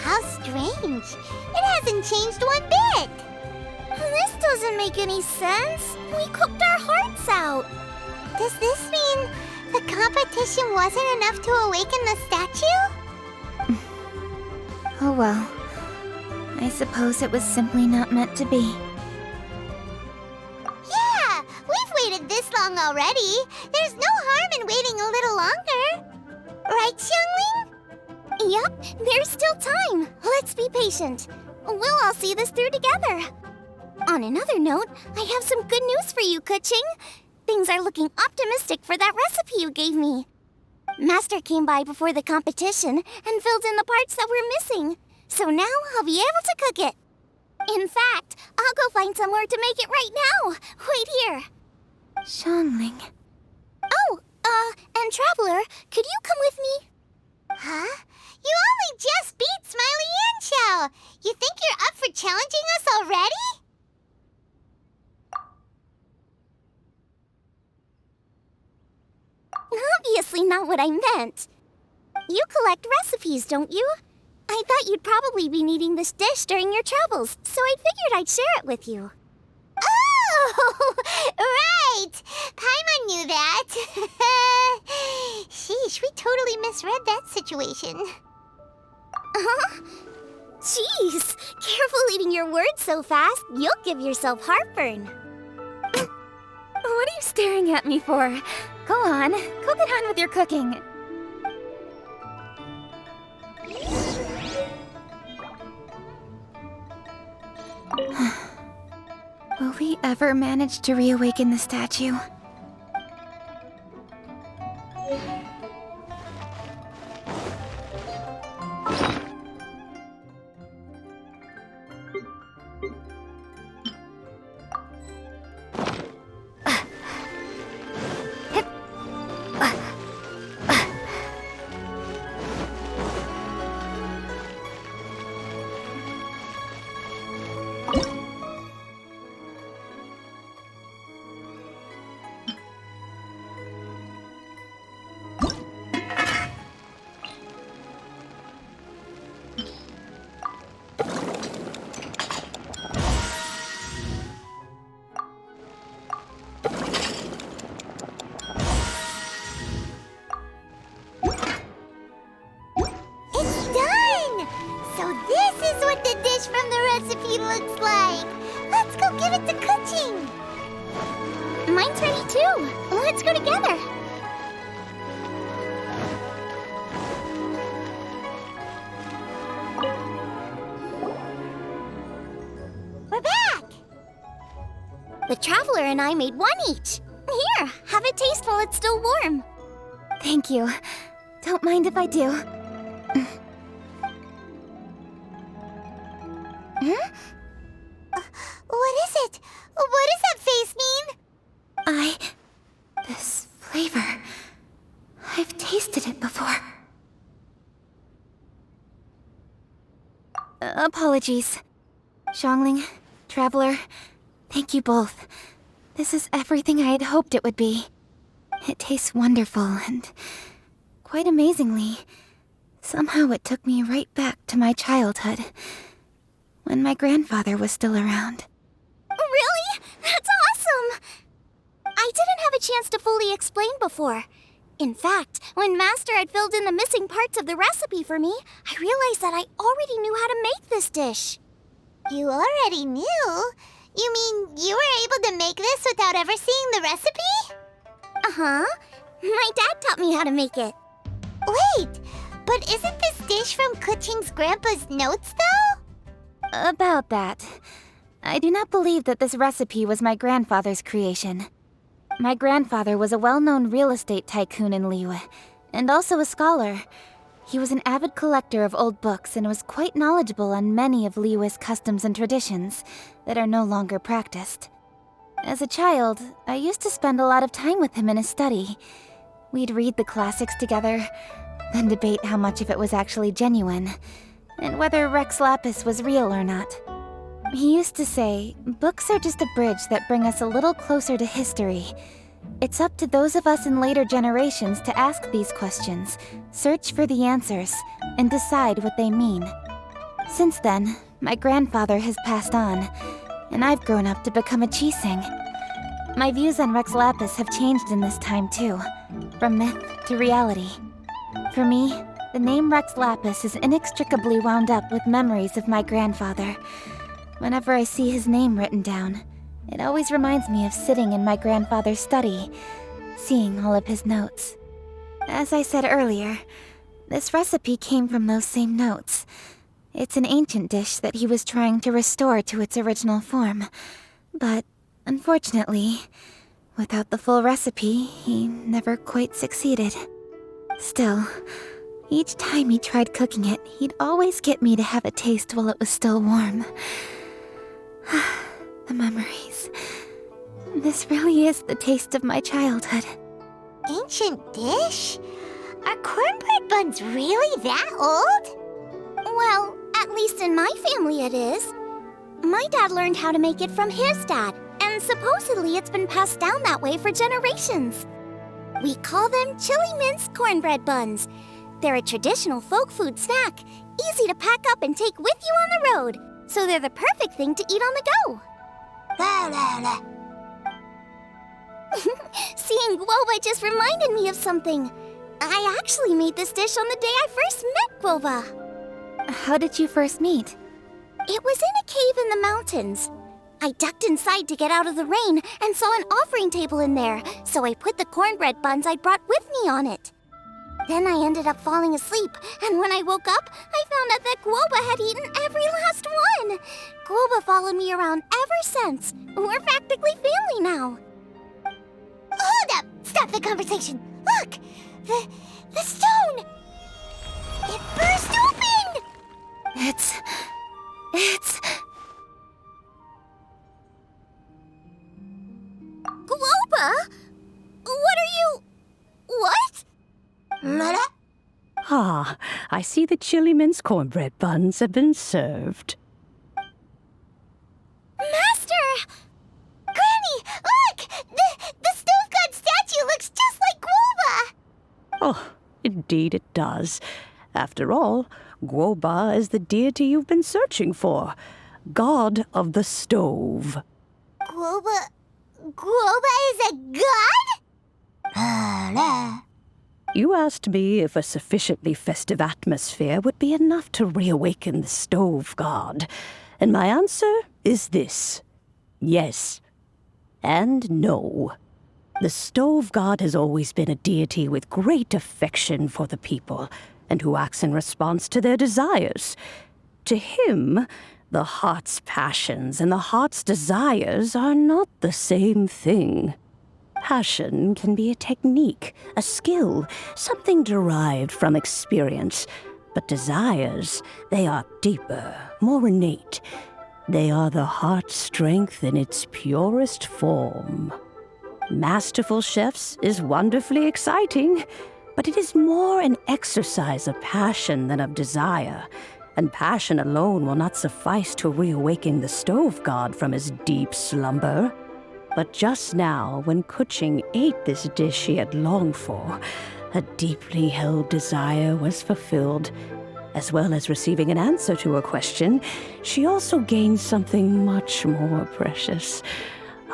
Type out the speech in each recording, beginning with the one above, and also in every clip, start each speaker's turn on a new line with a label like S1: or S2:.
S1: How strange. It hasn't changed one bit. This doesn't make any sense. We cooked our hearts out. Does this mean the competition wasn't enough to awaken the statue?
S2: Oh well. I suppose it was simply not meant to be.
S1: Yeah, we've waited this long already. There's no harm in waiting a little longer. Right, Zhongli? Yup, there's still time. Let's be patient. We'll all see this through together. On another note, I have some good news for you, Kuching. Things are looking optimistic for that recipe you gave me. Master came by before the competition and filled in the parts that were missing. So now I'll be able to cook it. In fact, I'll go find somewhere to make it right now. Wait here.
S2: Xiangling.
S1: Oh, and Traveler, could you come with me? Huh? You only just beat Smiley and Xiao. You think you're up for challenging us already? Obviously not what I meant. You collect recipes, don't you? I thought you'd probably be needing this dish during your travels, so I figured I'd share it with you. Oh, right! Paimon knew that. Sheesh, we totally misread that situation. Huh? Jeez, careful eating your words so fast. You'll give yourself heartburn.
S2: What are you staring at me for? Go on, go get on with your cooking. Will we ever manage to reawaken the statue?
S1: From the recipe looks like. Let's go give it to Kuching. Mine's ready too. Let's go together. We're back. The Traveler and I made one each. Here, have a taste while it's still warm.
S2: Thank you. Don't mind if I do.
S1: Huh? What is it? What does that face mean?
S2: This flavor... I've tasted it before. Apologies. Xiangling, Traveler, thank you both. This is everything I had hoped it would be. It tastes wonderful and... quite amazingly, somehow it took me right back to my childhood. When my grandfather was still around.
S1: Really? That's awesome! I didn't have a chance to fully explain before. In fact, when Master had filled in the missing parts of the recipe for me, I realized that I already knew how to make this dish. You already knew? You mean you were able to make this without ever seeing the recipe? Uh-huh. My dad taught me how to make it. Wait, but isn't this dish from Kuching's grandpa's notes, though?
S2: About that. I do not believe that this recipe was my grandfather's creation. My grandfather was a well-known real estate tycoon in Liyue, and also a scholar. He was an avid collector of old books and was quite knowledgeable on many of Liyue's customs and traditions that are no longer practiced. As a child, I used to spend a lot of time with him in his study. We'd read the classics together, then debate how much of it was actually genuine, and whether Rex Lapis was real or not. He used to say, books are just a bridge that bring us a little closer to history, It's up to those of us in later generations to ask these questions, search for the answers, and decide what they mean. Since then, my grandfather has passed on, and I've grown up to become a Chiseng. My views on Rex Lapis have changed in this time too, from myth to reality. For me, the name Rex Lapis is inextricably wound up with memories of my grandfather. Whenever I see his name written down, it always reminds me of sitting in my grandfather's study, seeing all of his notes. As I said earlier, this recipe came from those same notes. It's an ancient dish that he was trying to restore to its original form. But, unfortunately, without the full recipe, he never quite succeeded. Still, each time he tried cooking it, he'd always get me to have a taste while it was still warm. The memories. This really is the taste of my childhood.
S1: Ancient dish? Are cornbread buns really that old? Well, at least in my family it is. My dad learned how to make it from his dad, and supposedly it's been passed down that way for generations. We call them chili mince cornbread buns. They're a traditional folk food snack, easy to pack up and take with you on the road, so they're the perfect thing to eat on the go. La la la. Seeing Guoba just reminded me of something. I actually made this dish on the day I first met Guoba.
S2: How did you first meet?
S1: It was in a cave in the mountains. I ducked inside to get out of the rain and saw an offering table in there, so I put the cornbread buns I'd brought with me on it. Then I ended up falling asleep, and when I woke up, I found out that Guoba had eaten every last one. Guoba followed me around ever since. We're practically family now. Hold up! Stop the conversation! Look! The stone! It burst open!
S2: It's...
S1: Guoba? What are you... What?
S3: Ah, I see the chili mince cornbread buns have been served.
S1: Master! Granny, look! The stove god statue looks just like Guoba!
S3: Oh, indeed it does. After all, Guoba is the deity you've been searching for. God of the stove.
S1: Guoba is a god?
S3: You asked me if a sufficiently festive atmosphere would be enough to reawaken the stove god. And my answer is this. Yes. And no. The stove god has always been a deity with great affection for the people, and who acts in response to their desires. To him, the heart's passions and the heart's desires are not the same thing. Passion can be a technique, a skill, something derived from experience. But desires, they are deeper, more innate. They are the heart's strength in its purest form. Masterful chefs is wonderfully exciting, but it is more an exercise of passion than of desire. And passion alone will not suffice to reawaken the stove god from his deep slumber. But just now, when Kuching ate this dish she had longed for, a deeply held desire was fulfilled. As well as receiving an answer to her question, she also gained something much more precious.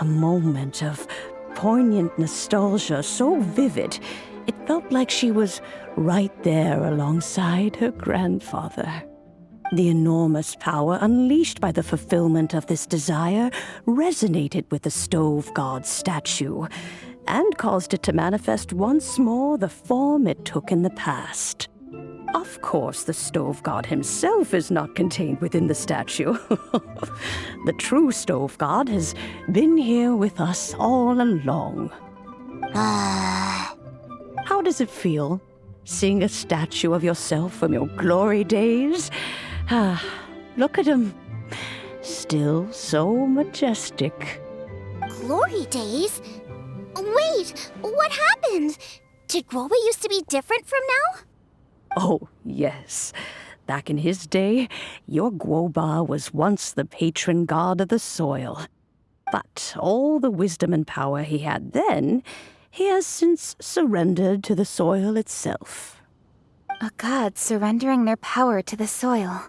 S3: A moment of poignant nostalgia so vivid, it felt like she was right there alongside her grandfather. The enormous power unleashed by the fulfillment of this desire resonated with the stove god's statue, and caused it to manifest once more the form it took in the past. Of course, the stove god himself is not contained within the statue. The true stove god has been here with us all along. How does it feel, seeing a statue of yourself from your glory days? Look at him. Still so majestic.
S1: Glory days? Wait, what happened? Did Guoba used to be different from now?
S3: Oh, yes. Back in his day, your Guoba was once the patron god of the soil. But all the wisdom and power he had then, he has since surrendered to the soil itself.
S2: A god surrendering their power to the soil.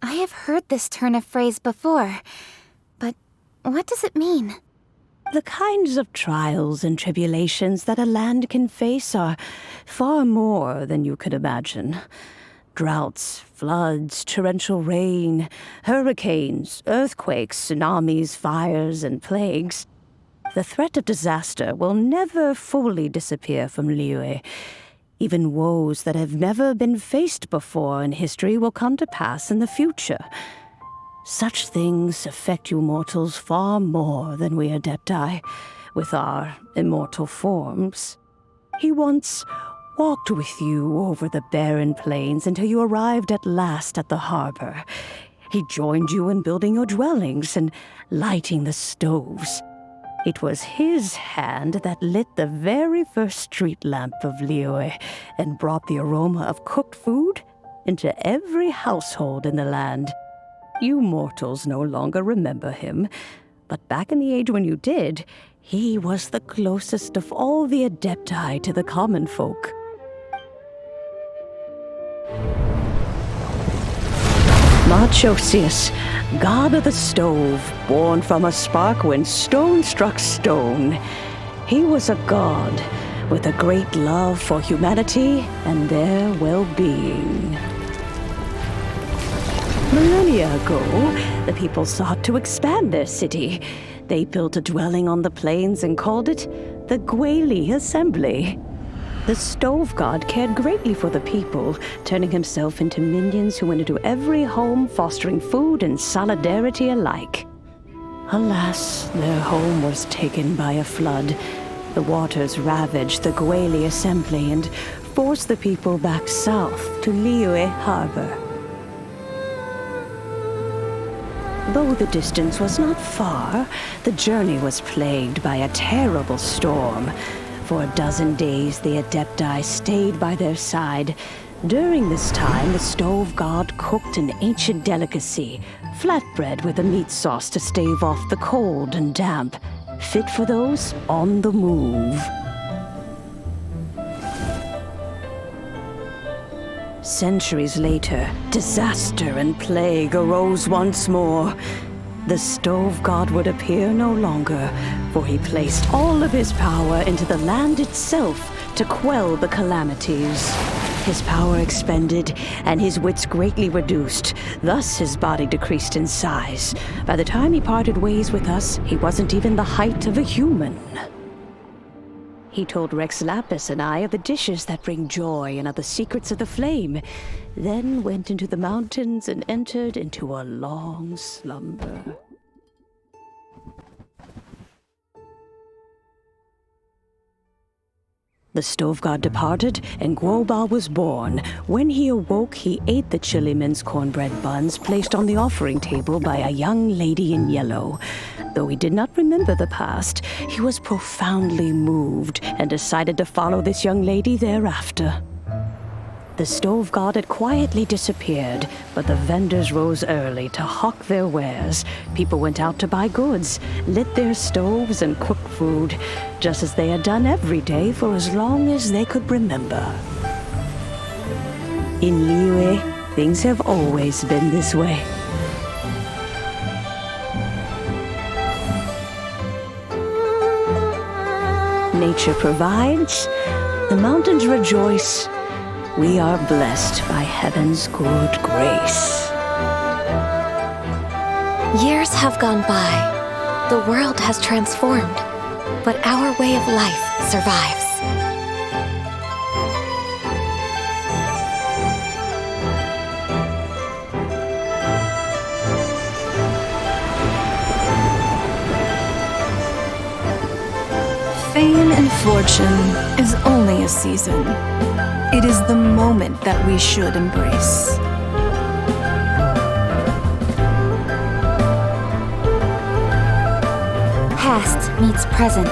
S2: I have heard this turn of phrase before, but what does it mean?
S3: The kinds of trials and tribulations that a land can face are far more than you could imagine. Droughts, floods, torrential rain, hurricanes, earthquakes, tsunamis, fires, and plagues. The threat of disaster will never fully disappear from Liyue. Even woes that have never been faced before in history will come to pass in the future. Such things affect you mortals far more than we Adepti, with our immortal forms. He once walked with you over the barren plains until you arrived at last at the harbor. He joined you in building your dwellings and lighting the stoves. It was his hand that lit the very first street lamp of Liyue and brought the aroma of cooked food into every household in the land. You mortals no longer remember him, but back in the age when you did, he was the closest of all the Adepti to the common folk. Moonchase, god of the stove, born from a spark when stone struck stone. He was a god with a great love for humanity and their well-being. Millennia ago, the people sought to expand their city. They built a dwelling on the plains and called it the Guoba Assembly. The stove god cared greatly for the people, turning himself into minions who went into every home, fostering food and solidarity alike. Alas, their home was taken by a flood. The waters ravaged the Guoba Assembly and forced the people back south to Liyue Harbor. Though the distance was not far, the journey was plagued by a terrible storm. For a dozen days, the Adepti stayed by their side. During this time, the stove god cooked an ancient delicacy, flatbread with a meat sauce to stave off the cold and damp, fit for those on the move. Centuries later, disaster and plague arose once more. The stove god would appear no longer, for he placed all of his power into the land itself to quell the calamities. His power expended, and his wits greatly reduced. Thus his body decreased in size. By the time he parted ways with us, he wasn't even the height of a human. He told Rex Lapis and I of the dishes that bring joy and of the secrets of the flame, then went into the mountains and entered into a long slumber. The stove god departed, and Guoba was born. When he awoke, he ate the chili mince cornbread buns placed on the offering table by a young lady in yellow. Though he did not remember the past, he was profoundly moved and decided to follow this young lady thereafter. The stove god had quietly disappeared, but the vendors rose early to hawk their wares. People went out to buy goods, lit their stoves, and cooked food, just as they had done every day for as long as they could remember. In Liyue, things have always been this way. Nature provides, the mountains rejoice. We are blessed by heaven's good grace.
S4: Years have gone by. The world has transformed, but our way of life survives.
S5: Fame and fortune is only a season. It is the moment that we should embrace.
S2: Past meets present.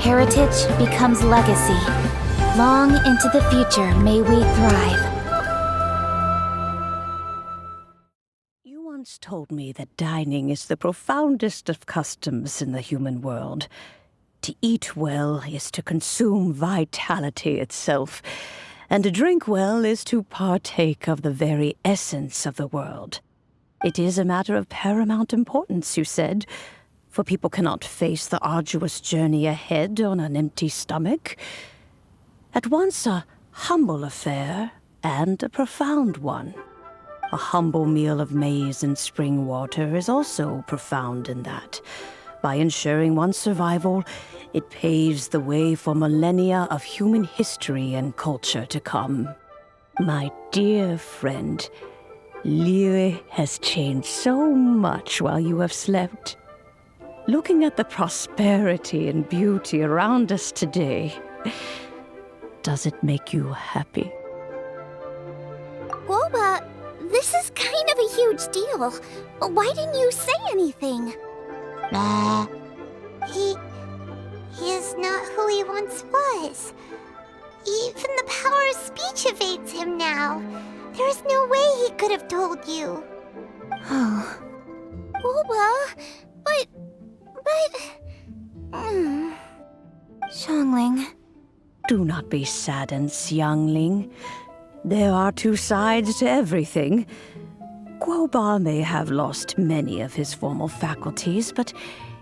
S2: Heritage becomes legacy. Long into the future may we thrive.
S3: You once told me that dining is the profoundest of customs in the human world. To eat well is to consume vitality itself, and to drink well is to partake of the very essence of the world. It is a matter of paramount importance, you said, for people cannot face the arduous journey ahead on an empty stomach. At once a humble affair and a profound one. A humble meal of maize and spring water is also profound in that. By ensuring one's survival, it paves the way for millennia of human history and culture to come. My dear friend, Liyue has changed so much while you have slept. Looking at the prosperity and beauty around us today, does it make you happy?
S1: Guoba, this is kind of a huge deal. Why didn't you say anything? He is not who he once was. Even the power of speech evades him now. There is no way he could have told you.
S2: Oh.
S1: Guoba, but...
S2: Zhongling.
S3: Do not be saddened, Xiangling. There are two sides to everything. Guoba may have lost many of his formal faculties, but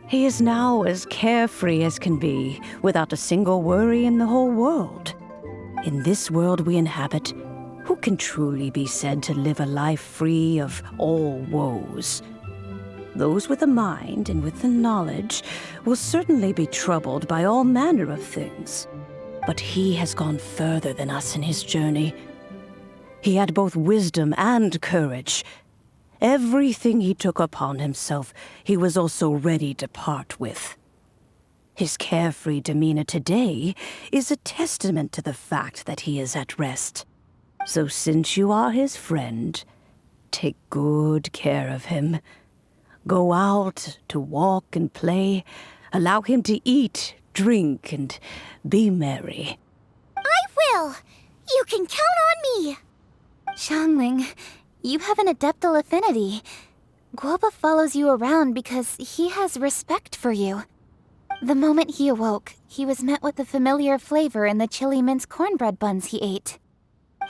S3: he is now as carefree as can be, without a single worry in the whole world. In this world we inhabit, who can truly be said to live a life free of all woes? Those with a mind and with the knowledge will certainly be troubled by all manner of things. But he has gone further than us in his journey. He had both wisdom and courage. Everything he took upon himself, he was also ready to part with. His carefree demeanor today is a testament to the fact that he is at rest. So since you are his friend, take good care of him. Go out to walk and play. Allow him to eat, drink, and be merry.
S1: I will! You can count on me!
S2: Zhongling, you have an adeptal affinity. Guoba follows you around because he has respect for you. The moment he awoke, he was met with the familiar flavor in the chili mince cornbread buns he ate.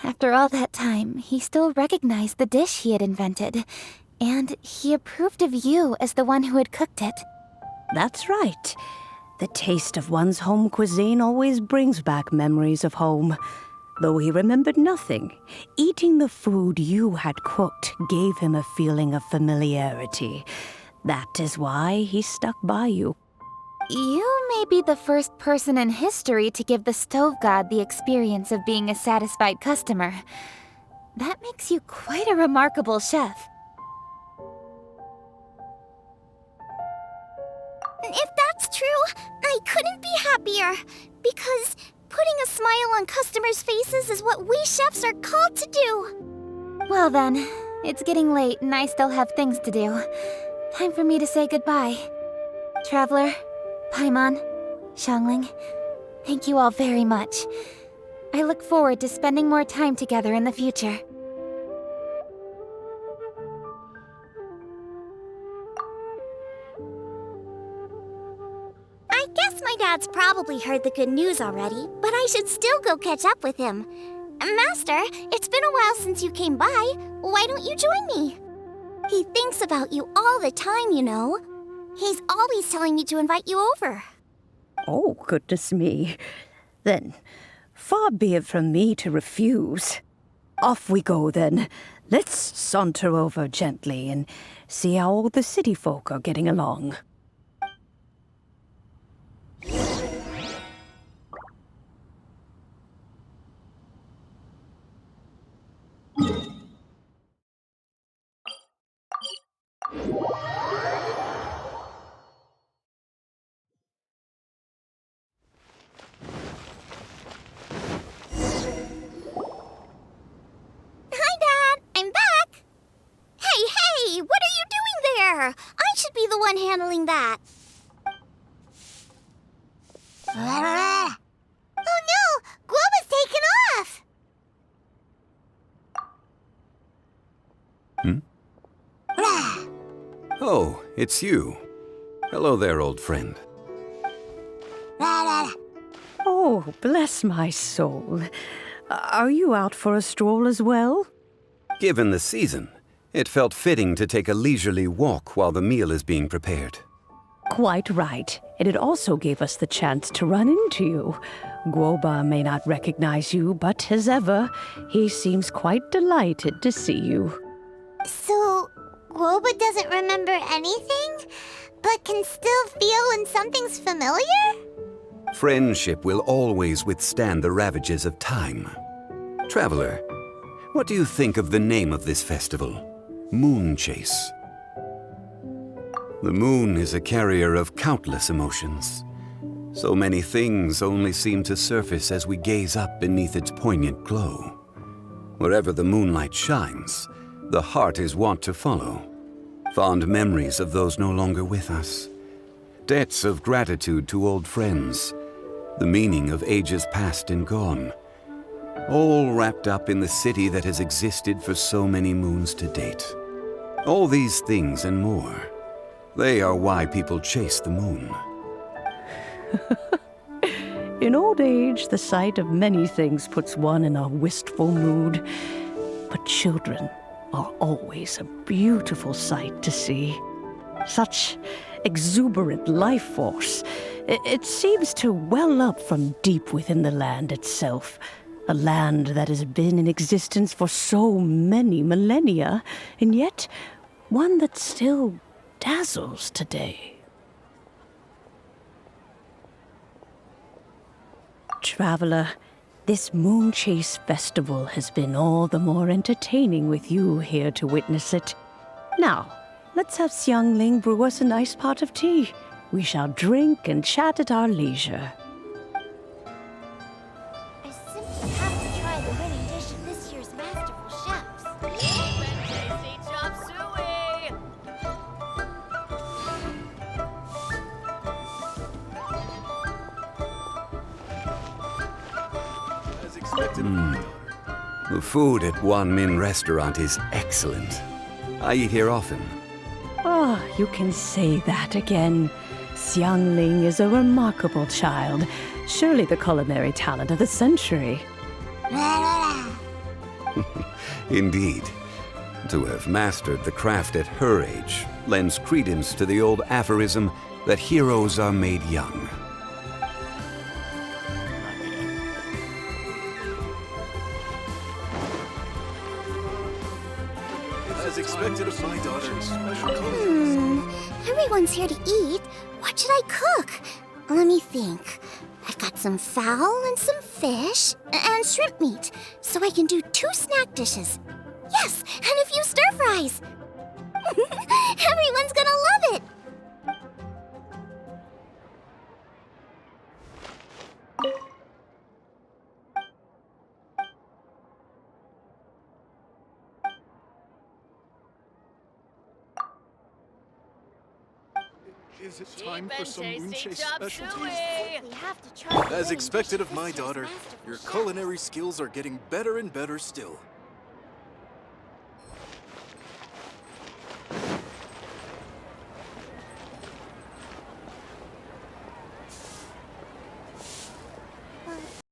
S2: After all that time, he still recognized the dish he had invented, and he approved of you as the one who had cooked it.
S3: That's right. The taste of one's home cuisine always brings back memories of home. Though he remembered nothing, eating the food you had cooked gave him a feeling of familiarity. That is why he stuck by you.
S2: You may be the first person in history to give the stove god the experience of being a satisfied customer. That makes you quite a remarkable chef.
S1: If that's true, I couldn't be happier. Because putting a smile on customers' faces is what we chefs are called to do.
S2: Well then, it's getting late and I still have things to do. Time for me to say goodbye. Traveler, Paimon, Zhongling, thank you all very much. I look forward to spending more time together in the future.
S1: I guess my dad's probably heard the good news already, but I should still go catch up with him. Master, it's been a while since you came by. Why don't you join me? He thinks about you all the time, you know. He's always telling me to invite you over.
S3: Oh, goodness me. Then, far be it from me to refuse. Off we go, then. Let's saunter over gently and see how all the city folk are getting along.
S1: Hi, Dad! I'm back! Hey! What are you doing there? I should be the one handling that. Oh no! Guoba's taken off!
S6: Oh, it's you. Hello there, old friend.
S3: Oh, bless my soul. Are you out for a stroll as well?
S6: Given the season, it felt fitting to take a leisurely walk while the meal is being prepared.
S3: Quite right. And it also gave us the chance to run into you. Guoba may not recognize you, but as ever, he seems quite delighted to see you.
S1: So, Guoba doesn't remember anything, but can still feel when something's familiar?
S6: Friendship will always withstand the ravages of time. Traveler, what do you think of the name of this festival? Moonchase. The moon is a carrier of countless emotions. So many things only seem to surface as we gaze up beneath its poignant glow. Wherever the moonlight shines, the heart is wont to follow. Fond memories of those no longer with us. Debts of gratitude to old friends. The meaning of ages past and gone. All wrapped up in the city that has existed for so many moons to date. All these things and more. They are why people chase the moon.
S3: In old age, the sight of many things puts one in a wistful mood. But children are always a beautiful sight to see. Such exuberant life force. It seems to well up from deep within the land itself. A land that has been in existence for so many millennia, and yet one that still dazzles today. Traveler, this Moonchase festival has been all the more entertaining with you here to witness it. Now, let's have Zhongli brew us a nice pot of tea. We shall drink and chat at our leisure.
S1: I simply have to try the winning dish of this year's Masterful Chefs.
S6: The food at Wan Min restaurant is excellent. I eat here often.
S3: Oh, you can say that again. Zhongli is a remarkable child. Surely the culinary talent of the century.
S6: Indeed. To have mastered the craft at her age lends credence to the old aphorism that heroes are made young.
S7: As expected of my daughter,
S1: Everyone's here to eat. What should I cook? Let me think. I've got some fowl and some fish and shrimp meat, so I can do 2 snack dishes. Yes, and a few stir fries. Everyone's gonna love it.
S7: is it time for some Moonchase specialties?
S1: We have to try.
S7: As expected of my daughter, your culinary skills are getting better and better still.